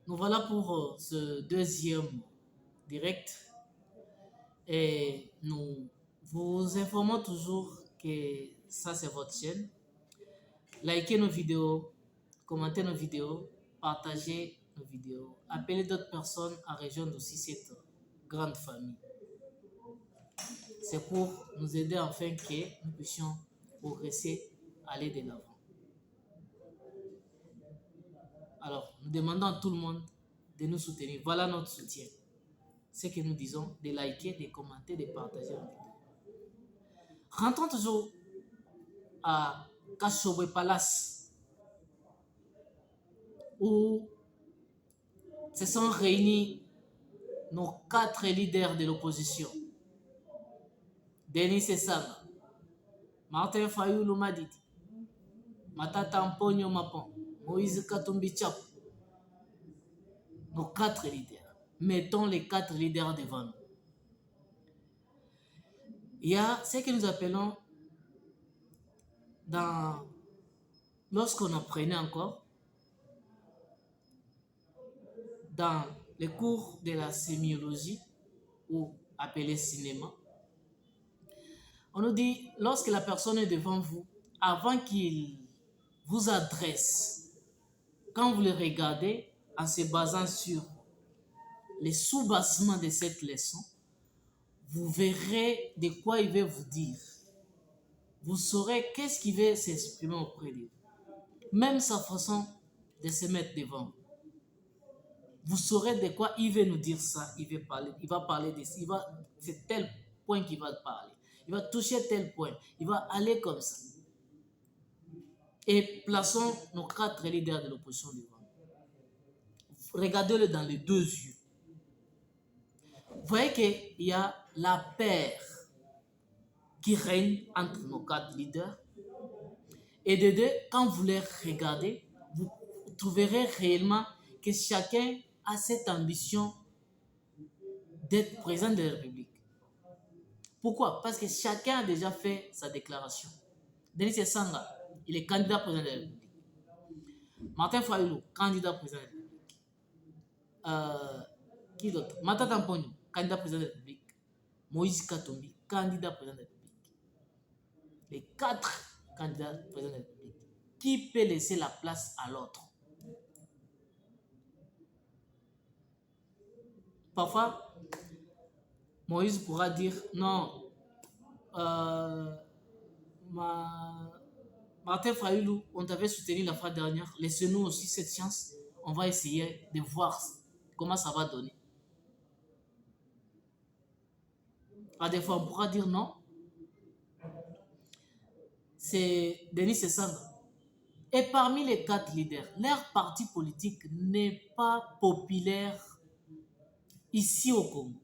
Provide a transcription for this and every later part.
Nous voilà pour ce deuxième direct et nous vous informons toujours que ça c'est votre chaîne. Likez nos vidéos, commentez nos vidéos, partagez nos vidéos, appelez d'autres personnes à rejoindre aussi cette grande famille. C'est pour nous aider afin que nous puissions progresser, aller de l'avant. Alors, nous demandons à tout le monde de nous soutenir. Voilà notre soutien. Ce que nous disons, de liker, de commenter, de partager nos vidéos. Rentrons toujours à Kashobwe Palace, où se sont réunis nos 4 leaders de l'opposition. Denis Sesanga, Martin Fayulu Madidi, Matata Mponyo Mapon, Moïse Katumbi Tchap. Nos 4 leaders. Mettons les 4 leaders devant nous. Il y a ce que nous appelons, lorsqu'on apprenait encore, dans les cours de la sémiologie, ou appelé cinéma, on nous dit, lorsque la personne est devant vous, avant qu'il vous adresse, quand vous le regardez, en se basant sur les sous-bassements de cette leçon, vous verrez de quoi il veut vous dire. Vous saurez qu'est-ce qui veut s'exprimer auprès de vous. Même sa façon de se mettre devant vous. Vous saurez de quoi il veut nous dire ça. Il va parler de ça. C'est tel point qu'il va parler. Il va toucher tel point. Il va aller comme ça. Et plaçons nos 4 leaders de l'opposition devant nous. Regardez-le dans les 2 yeux. Vous voyez qu'il y a la paire qui règne entre nos 4 leaders. Et de deux, quand vous les regardez, vous trouverez réellement que chacun a cette ambition d'être président de la République. Pourquoi? Parce que chacun a déjà fait sa déclaration. Denis Sesanga, il est candidat président de la République. Martin Fayulu, candidat président de la République. Qui d'autre? Matata Mponyo, candidat président de la République. Moïse Katumbi, candidat président de la République. Les 4 candidats présidents de la République. Qui peut laisser la place à l'autre? Parfois, Moïse pourra dire non, Martin Fayulu, on t'avait soutenu la fois dernière, laissez-nous aussi cette chance, on va essayer de voir comment ça va donner. À des fois, on pourra dire non, c'est Denis Sesanga. Et parmi les 4 leaders, leur parti politique n'est pas populaire ici au Congo.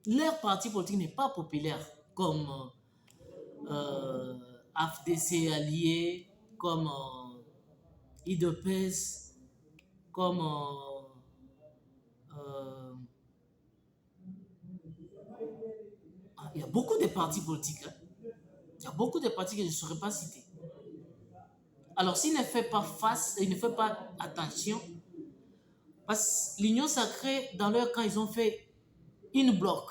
Leur parti politique n'est pas populaire comme AFDC allié, comme IDPS, comme il y a beaucoup de partis politiques. Hein. Il y a beaucoup de partis que je ne saurais pas citer. Alors, s'il ne fait pas face, il ne fait pas attention, parce que l'Union sacrée, dans leur camp, ils ont fait une bloc.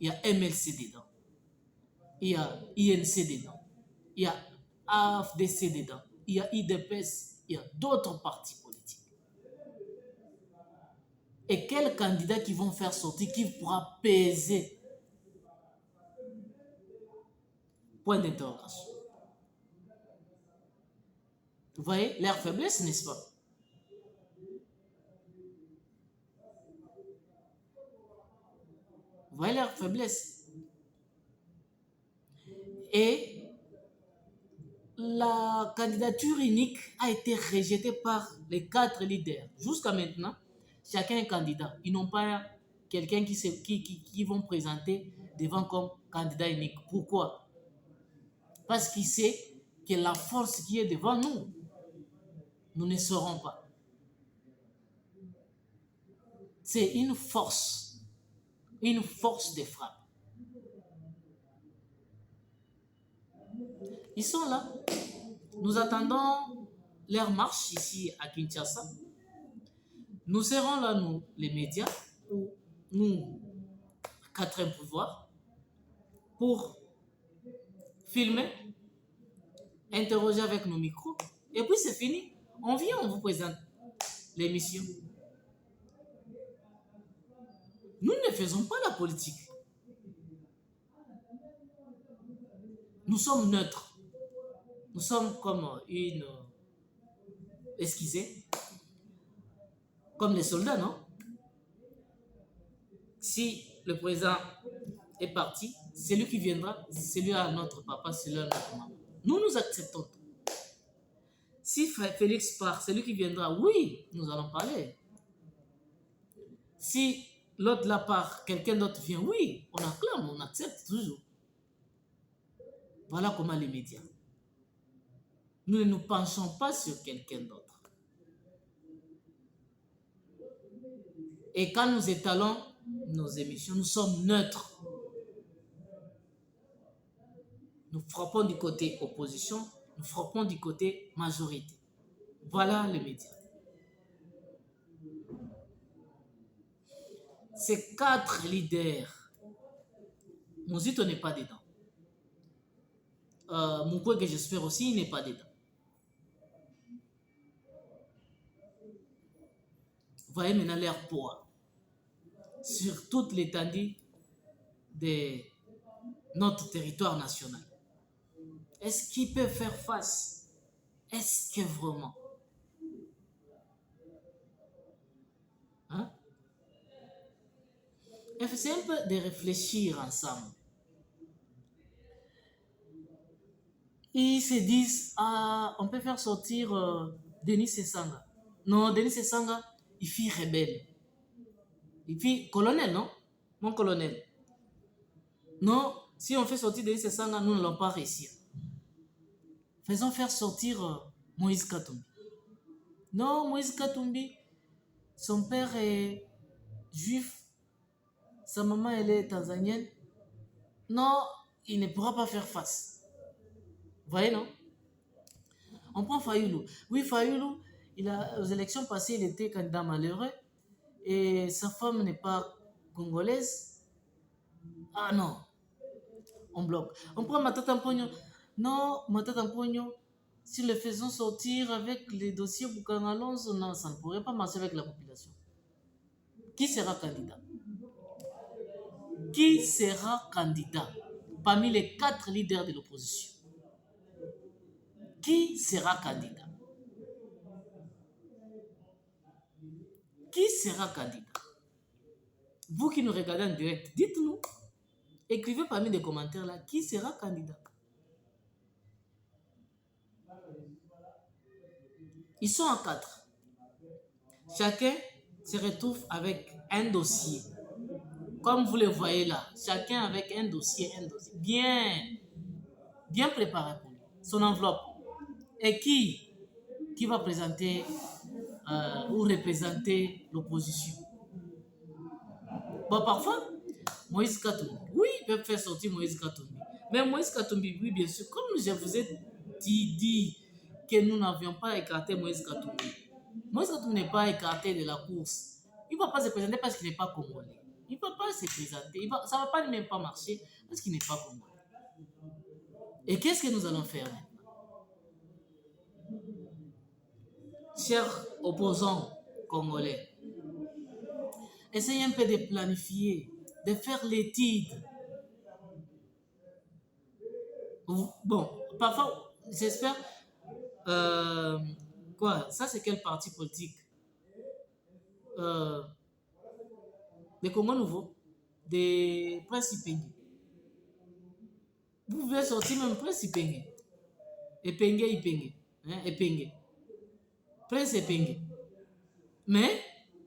Il y a MLC dedans. Il y a INC dedans. Il y a AFDC dedans. Il y a IDPS. Il y a d'autres partis politiques. Et quels candidats qui vont faire sortir, qui pourra peser? Point d'interrogation. Vous voyez leur faiblesse, n'est-ce pas? Vous voyez leur faiblesse. Et la candidature unique a été rejetée par les 4 leaders. Jusqu'à maintenant, chacun est candidat. Ils n'ont pas quelqu'un qui vont présenter devant comme candidat unique. Pourquoi? Parce qu'il sait que la force qui est devant nous, nous ne saurons pas. C'est une force de frappe. Ils sont là. Nous attendons leur marche ici à Kinshasa. Nous serons là, nous, les médias, ou nous, quatrième pouvoir, pour filmer, interroger avec nos micros, et puis c'est fini. On vient, on vous présente l'émission. Nous ne faisons pas la politique. Nous sommes neutres. Nous sommes comme une... Excusez, comme les soldats, non? Si le président est parti, celui qui viendra, c'est lui à notre papa, c'est lui à notre maman. Nous, nous acceptons tout. Si Félix part, c'est lui qui viendra, oui, nous allons parler. Si l'autre là part, quelqu'un d'autre vient, oui, on acclame, on accepte toujours. Voilà comment les médias. Nous ne nous penchons pas sur quelqu'un d'autre. Et quand nous étalons nos émissions, nous sommes neutres. Nous frappons du côté opposition, nous frappons du côté majorité. Voilà les médias. Ces 4 leaders, Mozito n'est pas dedans. Mukwege, j'espère aussi, il n'est pas dedans. Vous voyez maintenant leur poids sur toute l'étendue de notre territoire national. Est-ce qu'ils peuvent faire face? Est-ce que vraiment? Hein? C'est un peu de réfléchir ensemble. Ils se disent, ah, on peut faire sortir Denis Sessanga. Non, Denis Sessanga, il fit rebelle. Il fit colonel, non? Mon colonel. Non, si on fait sortir Denis Sessanga, nous ne l'allons pas réussir. Faisons faire sortir Moïse Katumbi. Non, Moïse Katumbi, son père est juif, sa maman elle est tanzanienne. Non, il ne pourra pas faire face. Vous voyez, non? On prend Fayoulou. Oui, Fayoulou, aux élections passées, il était candidat malheureux et sa femme n'est pas congolaise. Ah non, on bloque. On prend Matata Mpogno. Non, Matata Mpogno, si le faisons sortir avec les dossiers Boukangalonzo, non, ça ne pourrait pas marcher avec la population. Qui sera candidat? Qui sera candidat parmi les 4 leaders de l'opposition? Qui sera candidat? Qui sera candidat? Vous qui nous regardez en direct, dites-nous. Écrivez parmi les commentaires là, qui sera candidat? Ils sont en 4. Chacun se retrouve avec un dossier. Comme vous le voyez là, chacun avec un dossier bien préparé pour lui. Son enveloppe. Et qui va présenter ou représenter l'opposition? Bon, parfois, Moïse Katumbi. Oui, ils peuvent faire sortir Moïse Katumbi. Mais Moïse Katumbi, oui, bien sûr, comme je vous ai dit que nous n'avions pas écarté Moïse Katumbi. Moïse Katumbi n'est pas écarté de la course. Il ne va pas se présenter parce qu'il n'est pas congolais. Il ne va pas se présenter. Ça ne va pas même pas marcher parce qu'il n'est pas congolais. Et qu'est-ce que nous allons faire maintenant? Chers opposants congolais, essayez un peu de planifier, de faire l'étude. Bon, parfois, j'espère... quoi? Ça, c'est quel parti politique? Des Congo Nouveau, des Prince Ipenge. Vous pouvez sortir même Prince Ipenge. Ipenge. Hein? Ipenge. Prince Ipenge. Mais,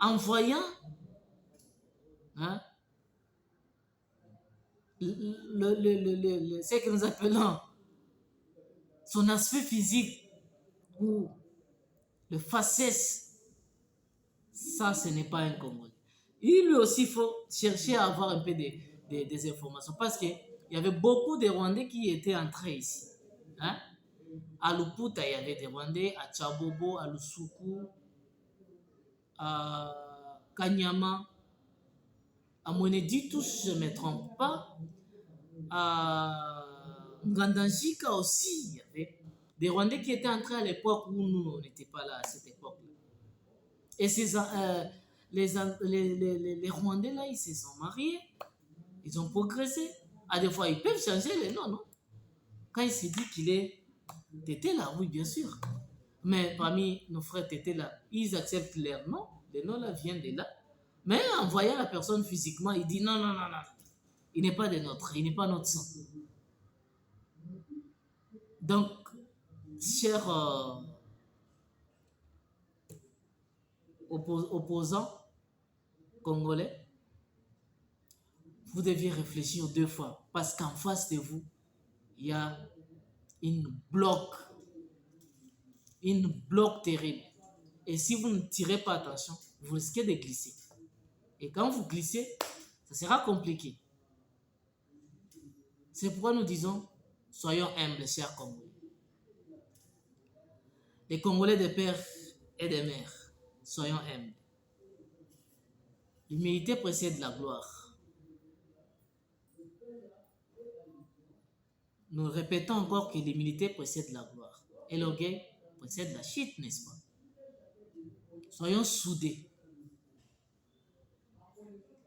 en voyant hein, ce que nous appelons son aspect physique ou le faciès, ça, ce n'est pas un Congolais. Il lui aussi, il faut chercher à avoir un peu des informations parce qu'il y avait beaucoup de Rwandais qui étaient entrés ici. Hein? À Luputa, il y avait des Rwandais, à Tchabobo, à Lusuku, à Kanyama, à Mwenedi, tous, je ne me trompe pas, à Ngandanjika aussi, il y avait des Rwandais qui étaient entrés à l'époque où nous, on n'était pas là à cette époque-là. Et les Rwandais, là, ils se sont mariés, ils ont progressé. À des fois, ils peuvent changer les noms, non? Quand il s'est dit qu'il est Tété là, oui, bien sûr. Mais parmi nos frères Tété là, ils acceptent leur nom. Les noms là viennent de là. Mais en voyant la personne physiquement, il dit non, non, non, non. Il n'est pas de notre, il n'est pas notre sang. Donc, chers opposants congolais, vous deviez réfléchir 2 fois. Parce qu'en face de vous, il y a une bloc terrible. Et si vous ne tirez pas attention, vous risquez de glisser. Et quand vous glissez, ça sera compliqué. C'est pourquoi nous disons, soyons humbles, chers Congolais. Les Congolais des pères et des mères, soyons humbles. L'humilité précède la gloire. Nous répétons encore que l'humilité précède la gloire. Et l'orgueil précède la chute, n'est-ce pas? Soyons soudés.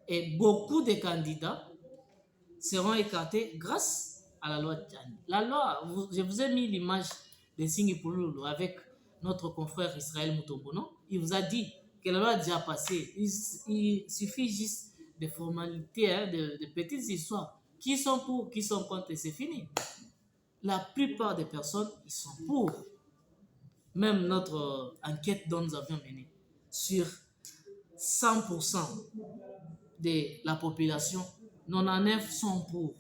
Et beaucoup de candidats seront écartés grâce à la loi de Tchani. La loi, je vous ai mis l'image de Singipululu avec notre confrère Israël Mutombono. Il vous a dit que la loi a déjà passé. Il suffit juste de formalités, hein, de petites histoires. Qui sont pour, qui sont contre, et c'est fini. La plupart des personnes, ils sont pour. Même notre enquête dont nous avions mené sur 100% de la population, 99 sont pour.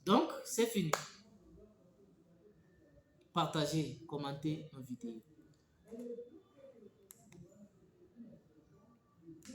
Donc, c'est fini. Partagez, commentez nos vidéos.